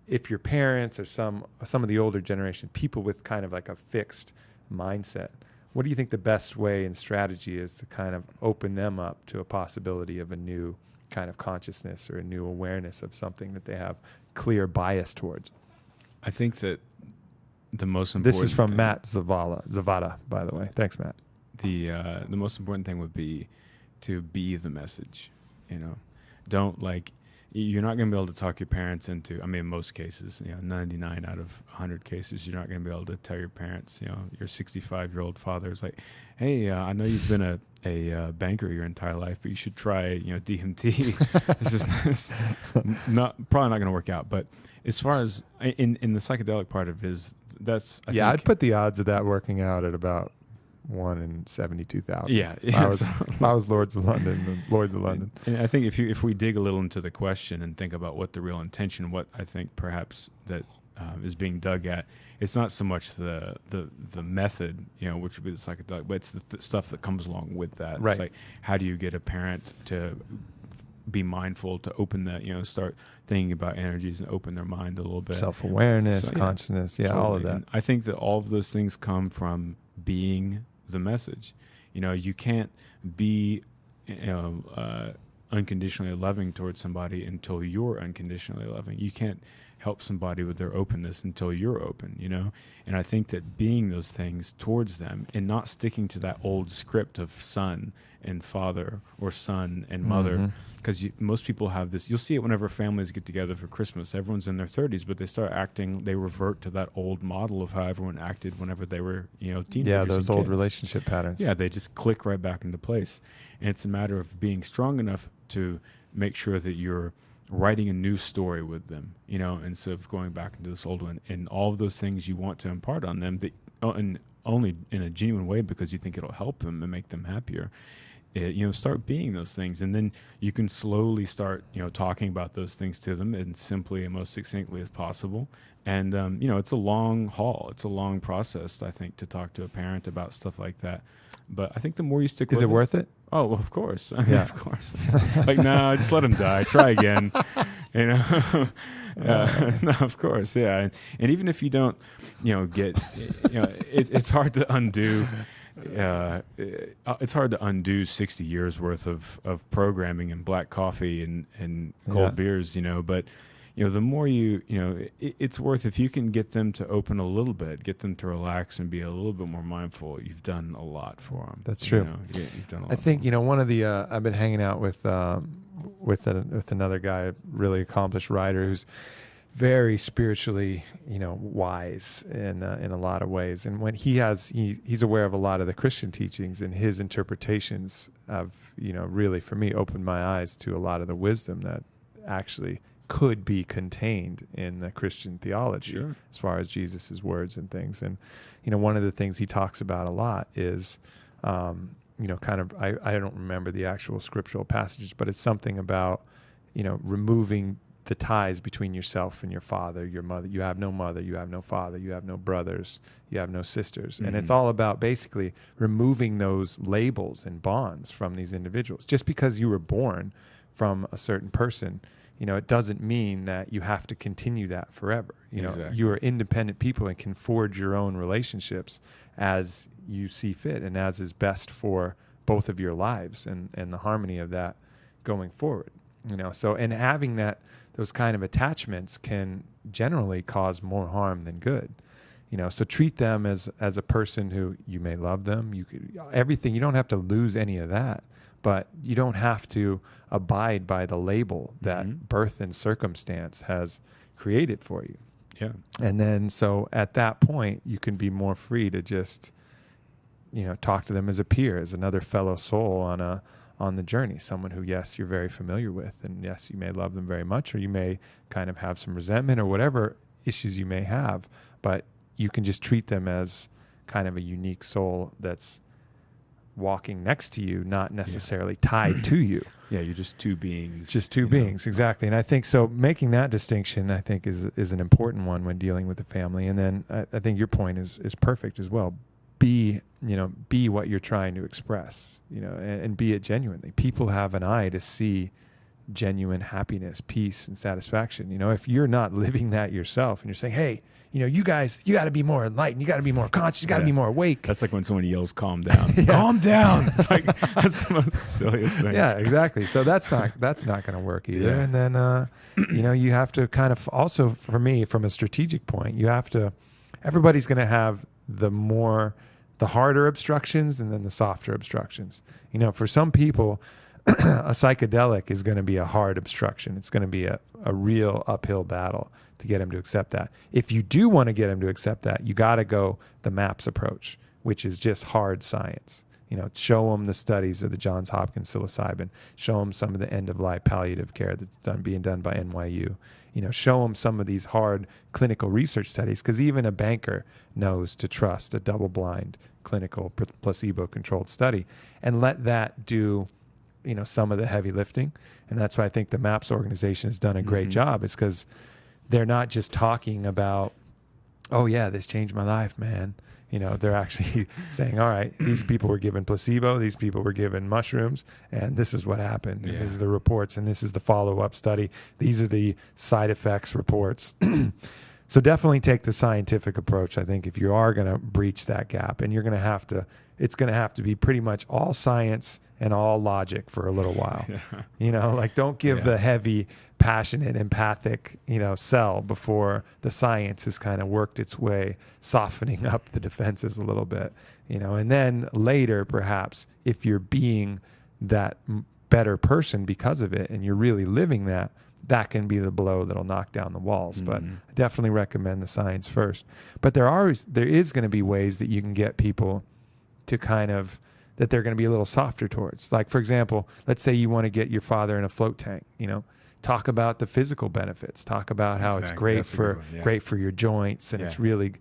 Speaker 2: if your parents or some of the older generation, people with kind of like a fixed mindset, what do you think the best way and strategy is to kind of open them up to a possibility of a new kind of consciousness or a new awareness of something that they have clear bias towards?
Speaker 1: I think that the most important
Speaker 2: This is from Matt Zavada, by the way. Thanks, Matt.
Speaker 1: The most important thing would be to be the message. Don't you're not going to be able to talk your parents into, in most cases, 99 out of 100 cases, you're not going to be able to tell your parents, your 65-year-old father is like, hey, I know you've been a banker your entire life, but you should try, DMT. It's just probably not going to work out. But as far as in the psychedelic part of it is, that's, I think,
Speaker 2: I'd put the odds of that working out at about 1 in 72,000.
Speaker 1: Yeah.
Speaker 2: If I was Lloyd's of London.
Speaker 1: And I think if we dig a little into the question and think about what the real intention, what I think perhaps that is being dug at, it's not so much the method, which would be the psychedelic, but it's the stuff that comes along with that.
Speaker 2: Right.
Speaker 1: It's like, how do you get a parent to be mindful, to open that, start thinking about energies and open their mind a little bit.
Speaker 2: Self-awareness, consciousness, totally. All of that.
Speaker 1: And I think that all of those things come from being the message. You can't be unconditionally loving towards somebody until you're unconditionally loving. You can't help somebody with their openness until you're open, you know? And I think that being those things towards them and not sticking to that old script of son and father or son and mother, because most people have this. You'll see it whenever families get together for Christmas. Everyone's in their 30s, but they start acting, they revert to that old model of how everyone acted whenever they were, you know, teenagers.
Speaker 2: Yeah, those old
Speaker 1: kids.
Speaker 2: relationship patterns.
Speaker 1: Yeah, they just click right back into place. And it's a matter of being strong enough to make sure that you're writing a new story with them, you know, instead of going back into this old one. And all of those things you want to impart on them, that, and only in a genuine way because you think it'll help them and make them happier. You know, start being those things, and then you can slowly start, you know, talking about those things to them as simply and most succinctly as possible. And you know, it's a long haul. It's a long process, I think, to talk to a parent about stuff like that. But I think the more you stick with it.
Speaker 2: Is it worth it?
Speaker 1: Oh, well, of course. I mean,
Speaker 2: Yeah.
Speaker 1: of course. Like, no, just let him die. Try again. You know? No, of course. Yeah. And even if you don't, you know, get, you know, it's hard to undo. It's hard to undo 60 years worth of programming and black coffee and cold beers, you know, but you know, the more you know, it's worth, if you can get them to open a little bit, get them to relax and be a little bit more mindful, you've done a lot for them.
Speaker 2: That's true.
Speaker 1: You know, you've done a lot.
Speaker 2: I think, you know, one of the, I've been hanging out with another guy, a really accomplished writer who's very spiritually, you know, wise in a lot of ways. And when he's aware of a lot of the Christian teachings, and his interpretations have, you know, really for me opened my eyes to a lot of the wisdom that actually could be contained in the Christian theology,
Speaker 1: Sure.
Speaker 2: as far as Jesus's words and things. And, you know, one of the things he talks about a lot is, you know, kind of, I don't remember the actual scriptural passages, but it's something about, you know, removing the ties between yourself and your father, your mother. You have no mother, you have no father, you have no brothers, you have no sisters. Mm-hmm. And it's all about basically removing those labels and bonds from these individuals. Just because you were born from a certain person, you know, it doesn't mean that you have to continue that forever. You know,
Speaker 1: Exactly.
Speaker 2: you are independent people and can forge your own relationships as you see fit and as is best for both of your lives, and the harmony of that going forward. You know, so, and having those kind of attachments can generally cause more harm than good. You know, so treat them as a person who you may love them. You could, everything, you don't have to lose any of that, but you don't have to abide by the label that birth and circumstance has created for you.
Speaker 1: Yeah.
Speaker 2: And then, so at that point, you can be more free to just, you know, talk to them as a peer, as another fellow soul on the journey, someone who, yes, you're very familiar with, and yes, you may love them very much, or you may kind of have some resentment or whatever issues you may have, but you can just treat them as kind of a unique soul that's walking next to you, not necessarily tied to you.
Speaker 1: Yeah, you're just two beings.
Speaker 2: Just two beings, exactly. And I think so making that distinction, I think, is an important one when dealing with the family. And then I think your point is perfect as well. Be what you're trying to express, you know, and be it genuinely. People have an eye to see genuine happiness, peace, and satisfaction. You know, if you're not living that yourself and you're saying, hey, you know, you guys, you got to be more enlightened. You got to be more conscious. You got to be more awake.
Speaker 1: That's like when someone yells, calm down.
Speaker 2: Yeah.
Speaker 1: Calm down. It's like, that's the most silliest thing.
Speaker 2: Yeah, exactly. So that's not going to work either.
Speaker 1: Yeah.
Speaker 2: And then, you know, you have to kind of also, for me, from a strategic point, you have to, everybody's going to have the harder obstructions and then the softer obstructions. You know, for some people, a psychedelic is going to be a hard obstruction. It's going to be a real uphill battle to get him to accept that. If you do want to get him to accept that, you got to go the MAPS approach, which is just hard science. You know, show them the studies of the Johns Hopkins psilocybin, show them some of the end-of-life palliative care that's being done by NYU. You know, show them some of these hard clinical research studies, because even a banker knows to trust a double-blind clinical placebo-controlled study, and let that do, you know, some of the heavy lifting. And that's why I think the MAPS organization has done a great job, is because they're not just talking about, oh yeah, this changed my life, man. You know, they're actually saying, all right, these people were given placebo, these people were given mushrooms, and this is what happened.
Speaker 1: Yeah.
Speaker 2: This is the reports, and this is the follow-up study. These are the side effects reports. So definitely take the scientific approach, I think, if you are going to breach that gap. And you're going to have to, it's going to have to be pretty much all science and all logic for a little while. Like don't give
Speaker 1: Yeah.
Speaker 2: the heavy, passionate, empathic, sell before the science has kind of worked its way, softening up the defenses a little bit, and then later, perhaps, if you're being that better person because of it and you're really living that, that can be the blow that'll knock down the walls. But I definitely recommend the science first. But there is going to be ways that you can get people to kind of, that they're going to be a little softer towards. Like, for example, let's say you want to get your father in a float tank, talk about the physical benefits, talk about how it's great great for your joints, and it's really,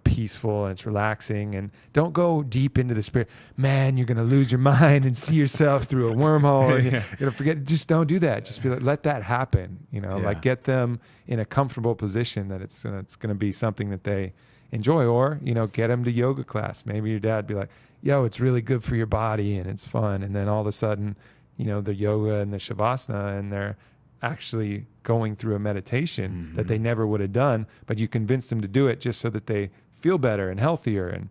Speaker 2: peaceful, and it's relaxing, and don't go deep into the spirit. Man, you're going to lose your mind and see yourself through a wormhole. And you're going to forget. Just don't do that. Just be like, let that happen. Like get them in a comfortable position that it's going to be something that they enjoy, or, get them to yoga class. Maybe your dad be like, yo, it's really good for your body and it's fun. And then all of a sudden, the yoga and the shavasana, and they're actually going through a meditation that they never would have done, but you convince them to do it just so that they feel better and healthier. And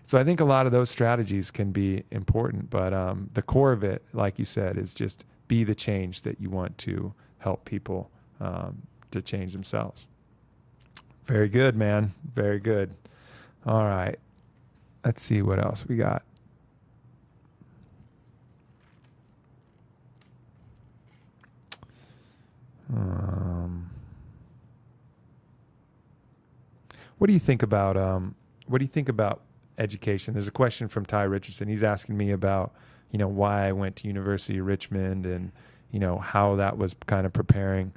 Speaker 2: so I think a lot of those strategies can be important, but the core of it, like you said, is just be the change that you want to help people to change themselves. Very good, man. Very good. All right. Let's see what else we got. What do you think about education? There's a question from Ty Richardson. He's asking me about, why I went to University of Richmond and, how that was kind of preparing.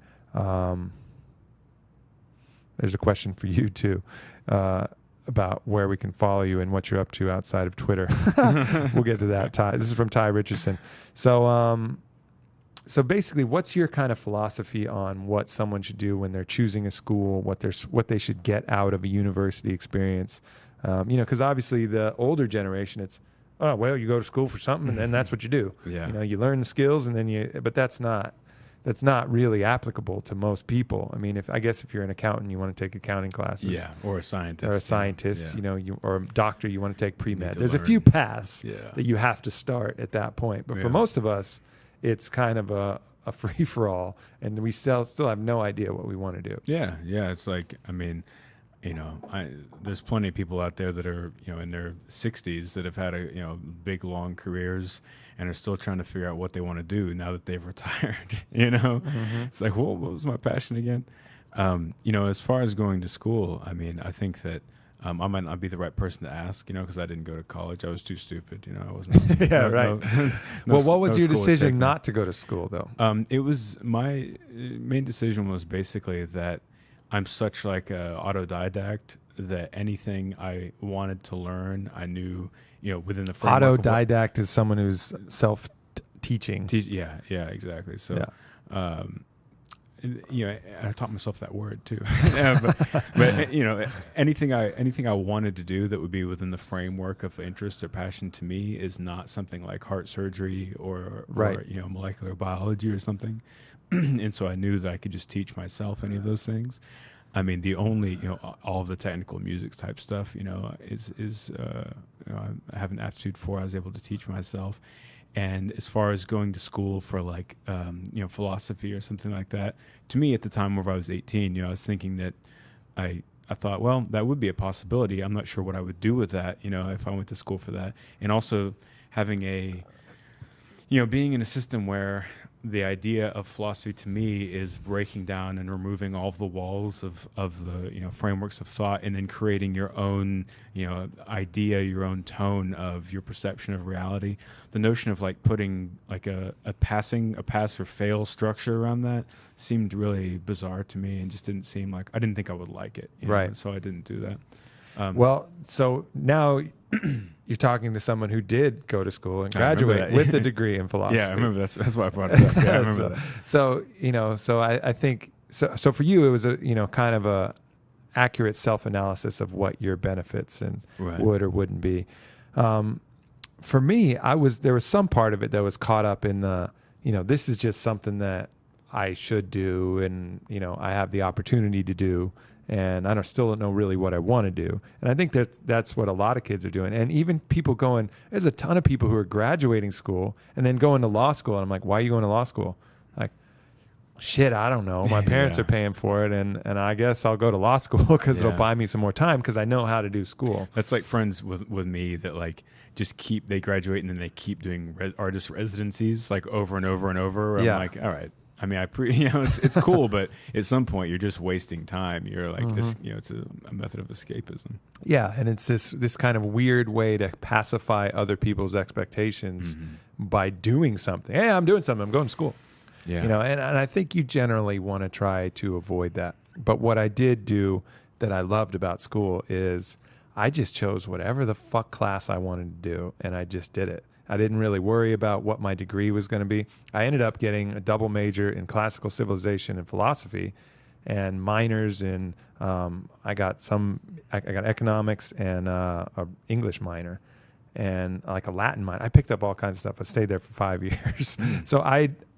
Speaker 2: There's a question for you too, about where we can follow you and what you're up to outside of Twitter. We'll get to that, Ty. This is from Ty Richardson. So basically, what's your kind of philosophy on what someone should do when they're choosing a school, what they should get out of a university experience? Because obviously the older generation, it's, oh, well, you go to school for something and then that's what you do. Yeah.
Speaker 1: You
Speaker 2: learn the skills and then but that's not really applicable to most people. I mean, if you're an accountant, you want to take accounting classes.
Speaker 1: Yeah, or a scientist.
Speaker 2: Or a doctor, you want to take pre-med. There's a few paths that you have to start at that point. But for most of us, it's kind of a free-for-all, and we still have no idea what we want to do.
Speaker 1: Yeah. It's like, there's plenty of people out there that are, in their 60s that have had big, long careers and are still trying to figure out what they want to do now that they've retired. It's like, well, what was my passion again? As far as going to school, I think that I might not be the right person to ask, because I didn't go to college. I was too stupid. I wasn't.
Speaker 2: Right. What was your decision not to go to school, though?
Speaker 1: It was my main decision was basically that I'm such like a autodidact that anything I wanted to learn, I knew, within the framework.
Speaker 2: Autodidact is someone who's self-teaching.
Speaker 1: Yeah, exactly. So, I taught myself that word too. but anything I wanted to do that would be within the framework of interest or passion to me is not something like heart surgery or molecular biology or something. And so I knew that I could just teach myself any of those things. The only, all of the technical music type stuff, is I have an aptitude for. I was able to teach myself. And as far as going to school for like, philosophy or something like that, to me at the time where I was 18, I was thinking that I thought, well, that would be a possibility. I'm not sure what I would do with that, if I went to school for that. And also having being in a system where the idea of philosophy to me is breaking down and removing all of the walls of the frameworks of thought, and then creating your own idea, your own tone of your perception of reality. The notion of like putting like a pass or fail structure around that seemed really bizarre to me, and just didn't seem like, I didn't think I would like it.
Speaker 2: Right.
Speaker 1: So I didn't do that.
Speaker 2: Well, so now you're talking to someone who did go to school and graduate with a degree in philosophy.
Speaker 1: Yeah, I remember that's why I brought it up. Yeah, I remember that.
Speaker 2: So I think so for you it was a kind of a accurate self-analysis of what your benefits and would or wouldn't be. For me, there was some part of it that was caught up in the this is just something that I should do, and I have the opportunity to do, and still don't know really what I want to do. And I think that's what a lot of kids are doing. And even people going, there's a ton of people who are graduating school and then going to law school. And I'm like, why are you going to law school? Like, shit, I don't know. My parents are paying for it, and I guess I'll go to law school because it'll buy me some more time because I know how to do school.
Speaker 1: That's like friends with me that like just they graduate and then they keep doing artist residencies like over and over and over. I'm like, all right. I mean, it's cool, but at some point you're just wasting time. You're like, it's a method of escapism.
Speaker 2: Yeah, and it's this kind of weird way to pacify other people's expectations by doing something. Hey, I'm doing something. I'm going to school.
Speaker 1: Yeah.
Speaker 2: And I think you generally want to try to avoid that. But what I did do that I loved about school is I just chose whatever the fuck class I wanted to do, and I just did it. I didn't really worry about what my degree was going to be. I ended up getting a double major in classical civilization and philosophy, and minors in I got economics and a English minor, and like a Latin minor. I picked up all kinds of stuff. I stayed there for 5 years.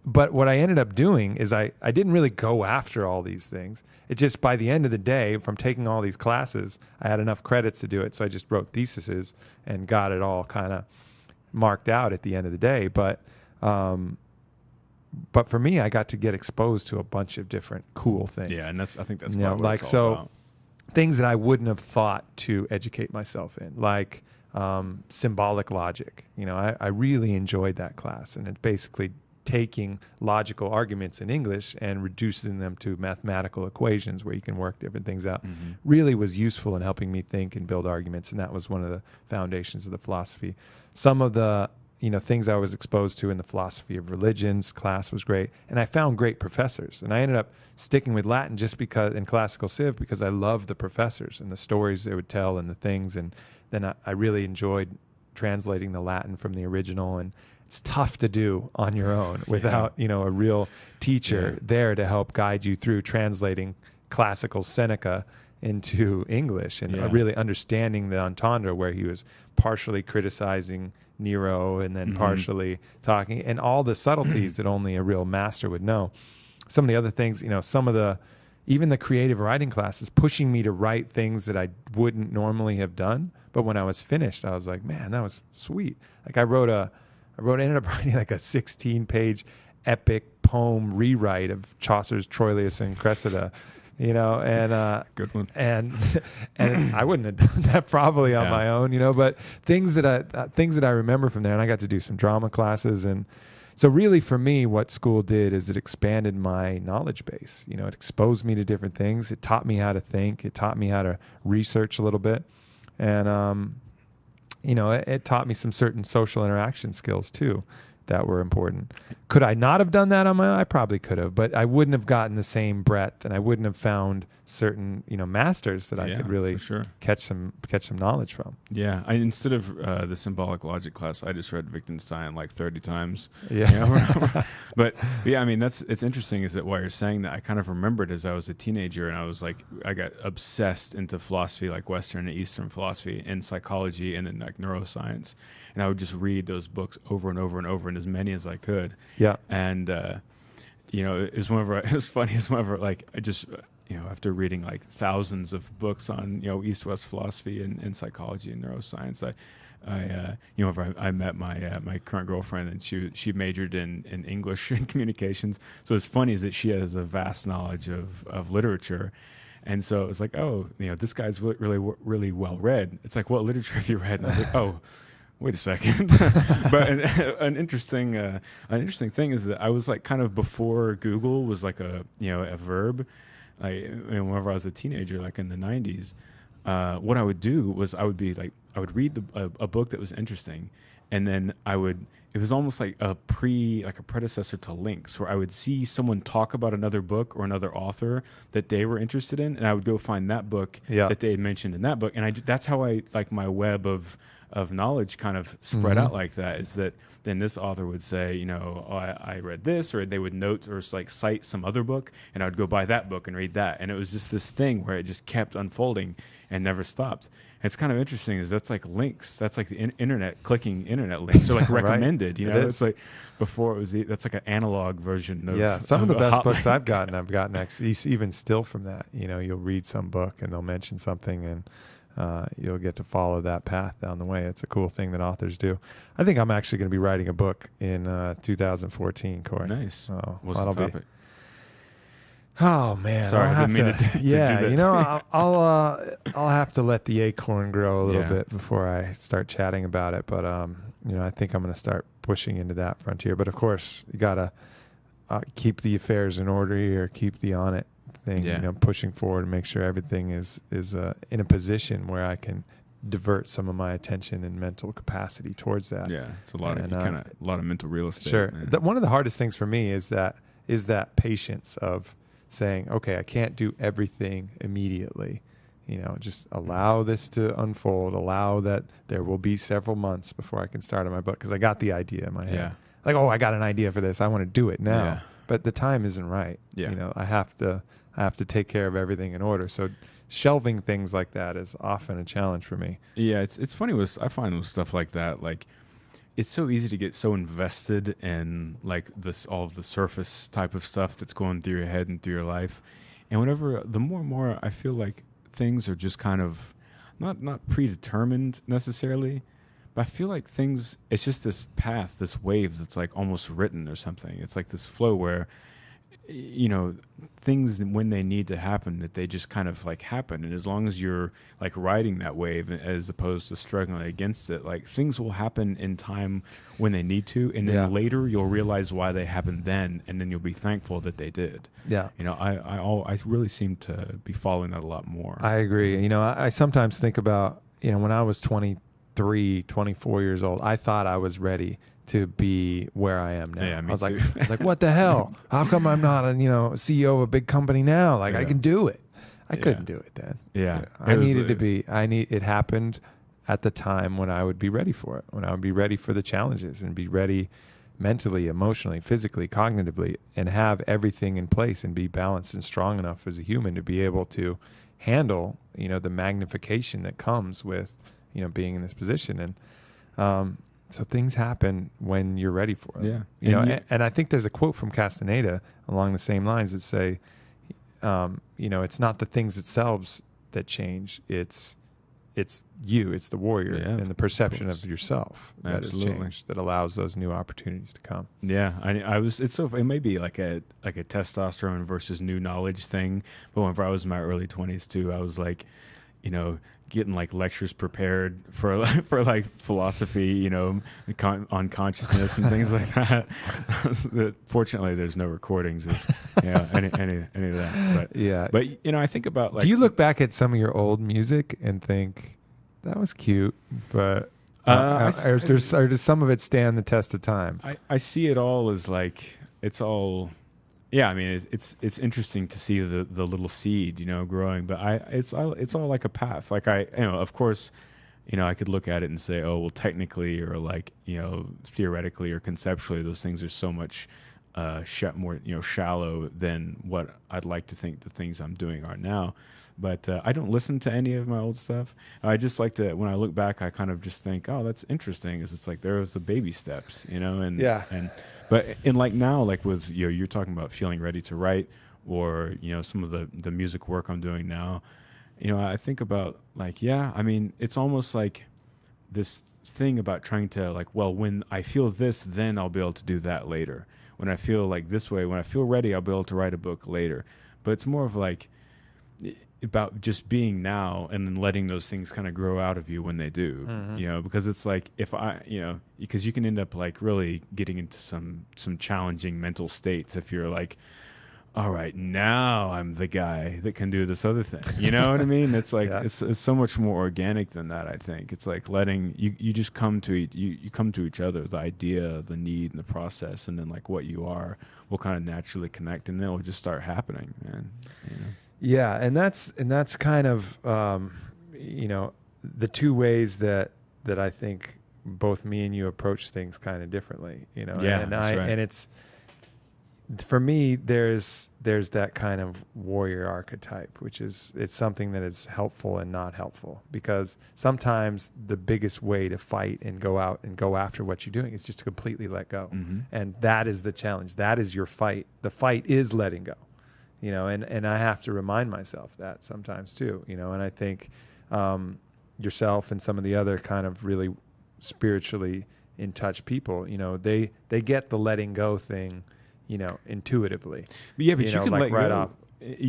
Speaker 2: But what I ended up doing is I didn't really go after all these things. It just, by the end of the day, from taking all these classes, I had enough credits to do it. So I just wrote theses and got it all kind of marked out at the end of the day. But for me, I got to get exposed to a bunch of different cool things.
Speaker 1: Yeah, and I think that's what it's all about.
Speaker 2: Things that I wouldn't have thought to educate myself in, like symbolic logic. I really enjoyed that class, and it's basically taking logical arguments in English and reducing them to mathematical equations where you can work different things out. Really was useful in helping me think and build arguments, and that was one of the foundations of the philosophy. Some of the things I was exposed to in the philosophy of religions class was great, and I found great professors, and I ended up sticking with Latin just because in classical civ because I loved the professors and the stories they would tell and the things, and then I really enjoyed translating the Latin from the original. And it's tough to do on your own without, a real teacher there to help guide you through translating classical Seneca into English and really understanding the entendre where he was partially criticizing Nero and then partially talking, and all the subtleties that only a real master would know. Some of the other things, even the creative writing classes pushing me to write things that I wouldn't normally have done. But when I was finished, I was like, man, that was sweet. Like I ended up writing like a 16-page epic poem rewrite of Chaucer's Troilus and Cressida, and
Speaker 1: good one.
Speaker 2: And I wouldn't have done that probably on my own, but things that I remember from there, and I got to do some drama classes. And so really for me, what school did is it expanded my knowledge base. It exposed me to different things. It taught me how to think. It taught me how to research a little bit. And, it taught me some certain social interaction skills too that were important. Could I not have done that on my own? I probably could have, but I wouldn't have gotten the same breadth, and I wouldn't have found certain, masters that I could really catch some knowledge from.
Speaker 1: Yeah, instead of the symbolic logic class, I just read Wittgenstein like 30 times.
Speaker 2: Yeah,
Speaker 1: but yeah, I mean it's interesting is that while you're saying that, I kind of remembered as I was a teenager, and I got obsessed into philosophy, like Western and Eastern philosophy and psychology, and then like neuroscience, and I would just read those books over and over and over, and as many as I could.
Speaker 2: Yeah,
Speaker 1: and it was funny as whenever like I just. After reading like thousands of books on, East-West philosophy and psychology and neuroscience, I met my current girlfriend, and she majored in English and communications. So what's funny is that she has a vast knowledge of literature. And so it was like, this guy's really well read. It's like, what literature have you read? And I was like, oh, wait a second. But an interesting thing is that I was like kind of before Google was like a verb. Whenever I was a teenager, like in the 90s, what I would do was I would read a book that was interesting, and then it was almost like a predecessor to links, where I would see someone talk about another book or another author that they were interested in, and I would go find that book that they had mentioned in that book, and that's how I like my web of of knowledge kind of spread out like that, is that then this author would say, you know, oh, I read this, or they would note or like cite some other book, and I would go buy that book and read that. And it was just this thing where it just kept unfolding and never stopped. And it's kind of interesting is that's like links. That's like the internet, clicking internet links. So like recommended, you know, it's like before it was, that's like an analog version of.
Speaker 2: Some of the best books I've gotten actually even still from that. You know, you'll read some book and they'll mention something, and you'll get to follow that path down the way. It's a cool thing that authors do. I think I'm actually going to be writing a book in 2014, Cory.
Speaker 1: Nice.
Speaker 2: So
Speaker 1: what's the topic?
Speaker 2: Oh man!
Speaker 1: Sorry, I didn't mean to do that.
Speaker 2: You know, I'll have to let the acorn grow a little bit before I start chatting about it. But you know, I think I'm going to start pushing into that frontier. But of course, you gotta keep the affairs in order here, keep the on it thing. You know, pushing forward and make sure everything is in a position where I can divert some of my attention and mental capacity towards that.
Speaker 1: Yeah, it's a lot of mental real estate.
Speaker 2: Sure. One of the hardest things for me is that patience of saying, okay, I can't do everything immediately. You know, just allow this to unfold. Allow that there will be several months before I can start on my book, because I got the idea in my head.
Speaker 1: Yeah.
Speaker 2: Like, oh, I got an idea for this. I want to do it now.
Speaker 1: Yeah.
Speaker 2: But the time isn't right.
Speaker 1: Yeah.
Speaker 2: You know, I have to take care of everything in order. So shelving things like that is often a challenge for me.
Speaker 1: Yeah, it's funny I find with stuff like that, like it's so easy to get so invested in like this, all of the surface type of stuff that's going through your head and through your life. And the more and more I feel like things are just kind of not predetermined necessarily, but I feel like it's just this path, this wave that's like almost written or something. It's like this flow where, you know, things when they need to happen, that they just kind of like happen. And as long as you're like riding that wave as opposed to struggling against it, like things will happen in time when they need to. And then later you'll realize why they happened then. And then you'll be thankful that they did. Yeah. You know, I really seem to be following that a lot more.
Speaker 2: I agree. You know, I sometimes think about, you know, when I was 23, 24 years old, I thought I was ready to be where I am now.
Speaker 1: Yeah,
Speaker 2: I was like, what the hell? How come I'm not a CEO of a big company now? Like I can do it. I couldn't do it then.
Speaker 1: Yeah.
Speaker 2: It happened at the time when I would be ready for it, when I would be ready for the challenges and be ready mentally, emotionally, physically, cognitively, and have everything in place and be balanced and strong enough as a human to be able to handle, you know, the magnification that comes with, you know, being in this position. And, so things happen when you're ready for it.
Speaker 1: Yeah.
Speaker 2: You know, and I think there's a quote from Castaneda along the same lines that say, you know, it's not the things themselves that change. It's you, it's the warrior and the perception of yourself that has changed, that allows those new opportunities to come.
Speaker 1: Yeah. It may be like a testosterone versus new knowledge thing. But whenever I was in my early 20s too, I was like, you know, getting like lectures prepared for like philosophy, you know, on consciousness and things like that. Fortunately, there's no recordings of any of that. But you know, I think about like.
Speaker 2: Do you look back at some of your old music and think that was cute, but or does some of it stand the test of time?
Speaker 1: I see it all as like it's all. Yeah, I mean it's interesting to see the little seed, you know, growing, but it's all like a path. Like of course, you know, I could look at it and say, oh, well, technically or like, you know, theoretically or conceptually, those things are so much more, you know, shallow than what I'd like to think the things I'm doing are now. But I don't listen to any of my old stuff. I just like to, when I look back, I kind of just think, oh, that's interesting. It's like there's the baby steps, you know, But in like now, like with, you know, you're talking about feeling ready to write, or, you know, some of the music work I'm doing now, you know, I think about like, I mean, it's almost like this thing about trying to like, well, when I feel this, then I'll be able to do that later. When I feel like this way, when I feel ready, I'll be able to write a book later. But it's more of like about just being now and then letting those things kind of grow out of you when they do, you know, because it's like because you can end up like really getting into some challenging mental states if you're like, all right, now I'm the guy that can do this other thing. You know what I mean? It's like it's so much more organic than that. I think it's like letting you just come to you come to each other, the idea, the need, and the process, and then like what you are will kind of naturally connect, and then it'll just start happening, man. You know?
Speaker 2: Yeah, and that's kind of you know, the two ways that that I think both me and you approach things kind of differently, you know.
Speaker 1: Yeah,
Speaker 2: and
Speaker 1: that's right.
Speaker 2: and it's, for me, there's that kind of warrior archetype, which is, it's something that is helpful and not helpful, because sometimes the biggest way to fight and go out and go after what you're doing is just to completely let go.
Speaker 1: Mm-hmm.
Speaker 2: And that is the challenge. That is your fight. The fight is letting go, you know, and I have to remind myself that sometimes too, you know. And I think yourself and some of the other kind of really spiritually in touch people, you know, they get the letting go thing, you know, intuitively.
Speaker 1: Yeah, but you
Speaker 2: know,
Speaker 1: can
Speaker 2: like
Speaker 1: let
Speaker 2: right
Speaker 1: go.
Speaker 2: off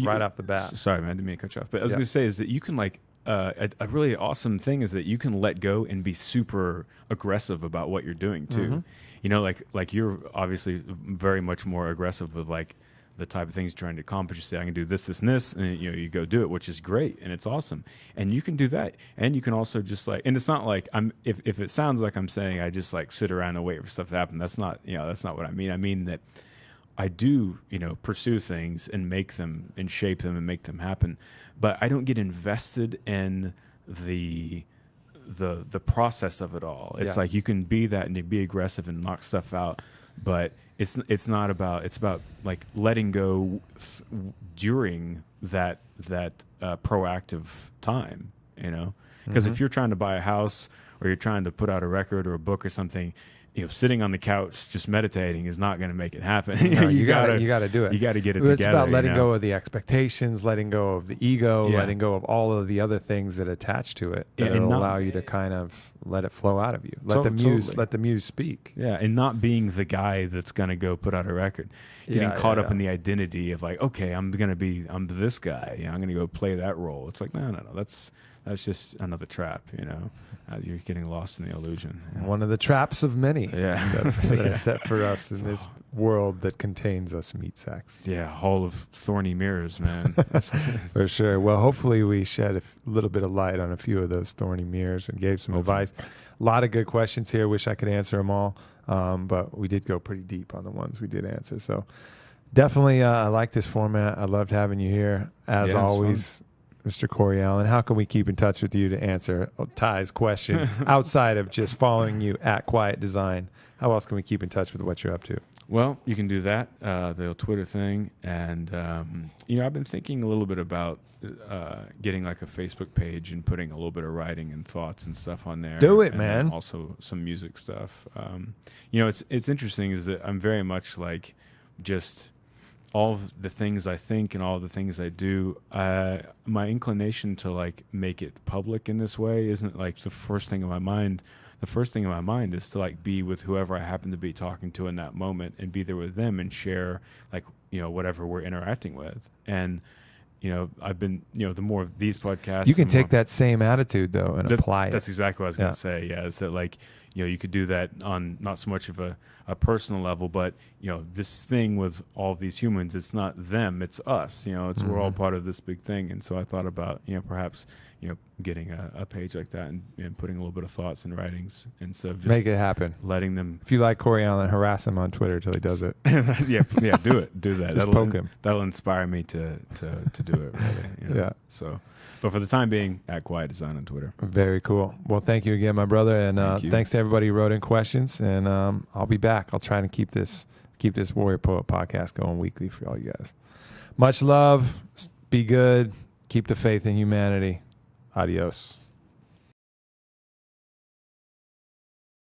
Speaker 2: right off the bat.
Speaker 1: Sorry, man, I didn't mean to cut you off. But I was
Speaker 2: Yeah.
Speaker 1: going to say is that you can like a really awesome thing is that you can let go and be super aggressive about what you're doing too.
Speaker 2: Mm-hmm.
Speaker 1: You know, like you're obviously very much more aggressive with like the type of things you're trying to accomplish. You say, I can do this, this, and this, and you know, you go do it, which is great and it's awesome. And you can do that. And you can also just like, and it's not like if it sounds like I'm saying I just like sit around and wait for stuff to happen, that's not, you know, that's not what I mean. I mean that I do, you know, pursue things and make them and shape them and make them happen, but I don't get invested in the process of it all. It's like you can be that and be aggressive and knock stuff out, but it's not about, it's about like letting go during that proactive time, you know, because if you're trying to buy a house or you're trying to put out a record or a book or something, you know, sitting on the couch just meditating is not going to make it happen.
Speaker 2: No, you gotta do it.
Speaker 1: You got to get it
Speaker 2: It's
Speaker 1: together.
Speaker 2: about letting
Speaker 1: you know?
Speaker 2: go of the expectations, letting go of the ego,
Speaker 1: Yeah.
Speaker 2: letting go of all of the other things that attach to it that
Speaker 1: and
Speaker 2: will
Speaker 1: not-
Speaker 2: allow you to kind of let it flow out of you. Let
Speaker 1: Totally.
Speaker 2: the muse speak.
Speaker 1: Yeah, and not being the guy that's going to go put out a record. Getting caught up in the identity of like, okay, I'm this guy. You know, I'm going to go play that role. It's like, no. That's just another trap, you know. You're getting lost in the illusion. You know?
Speaker 2: One of the traps of many
Speaker 1: Yeah.
Speaker 2: that are set for us in this world that contains us meat sacks.
Speaker 1: Yeah, hall of thorny mirrors, man.
Speaker 2: For sure. Well, hopefully we shed a little bit of light on a few of those thorny mirrors and gave some advice. A lot of good questions here. Wish I could answer them all, but we did go pretty deep on the ones we did answer. So definitely, I like this format. I loved having you here. As always, Mr. Cory Allen, how can we keep in touch with you to answer Ty's question outside of just following you at Quiet Design? How else can we keep in touch with what you're up to?
Speaker 1: Well, you can do that, the Twitter thing. And, you know, I've been thinking a little bit about getting like a Facebook page and putting a little bit of writing and thoughts and stuff on there.
Speaker 2: Do it,
Speaker 1: and
Speaker 2: man.
Speaker 1: Also some music stuff. You know, it's interesting is that I'm very much like just all of the things I think and all of the things I do, my inclination to like make it public in this way isn't like the first thing in my mind. The first thing in my mind is to like be with whoever I happen to be talking to in that moment and be there with them and share like, you know, whatever we're interacting with. And, you know, I've been, you know, the more of these podcasts.
Speaker 2: You can take that same attitude though and apply it.
Speaker 1: That's exactly what I was going to say. Yeah. Is that like, you know, you could do that on not so much of a personal level, but, you know, this thing with all of these humans, it's not them, it's us, you know, we're all part of this big thing. And so I thought about, you know, perhaps, you know, getting a page like that and putting a little bit of thoughts and writings instead of just
Speaker 2: make it happen.
Speaker 1: Letting them.
Speaker 2: If you like Cory Allen, harass him on Twitter till he does it.
Speaker 1: yeah, do it. Do that.
Speaker 2: Just poke him.
Speaker 1: That'll inspire me to do it. Really, you know? Yeah. So, but for the time being, at Quiet Design on Twitter.
Speaker 2: Very cool. Well, thank you again, my brother, and thanks to everybody who wrote in questions. And I'll be back. I'll try to keep this Warrior Poet podcast going weekly for all you guys. Much love. Be good. Keep the faith in humanity. Adios.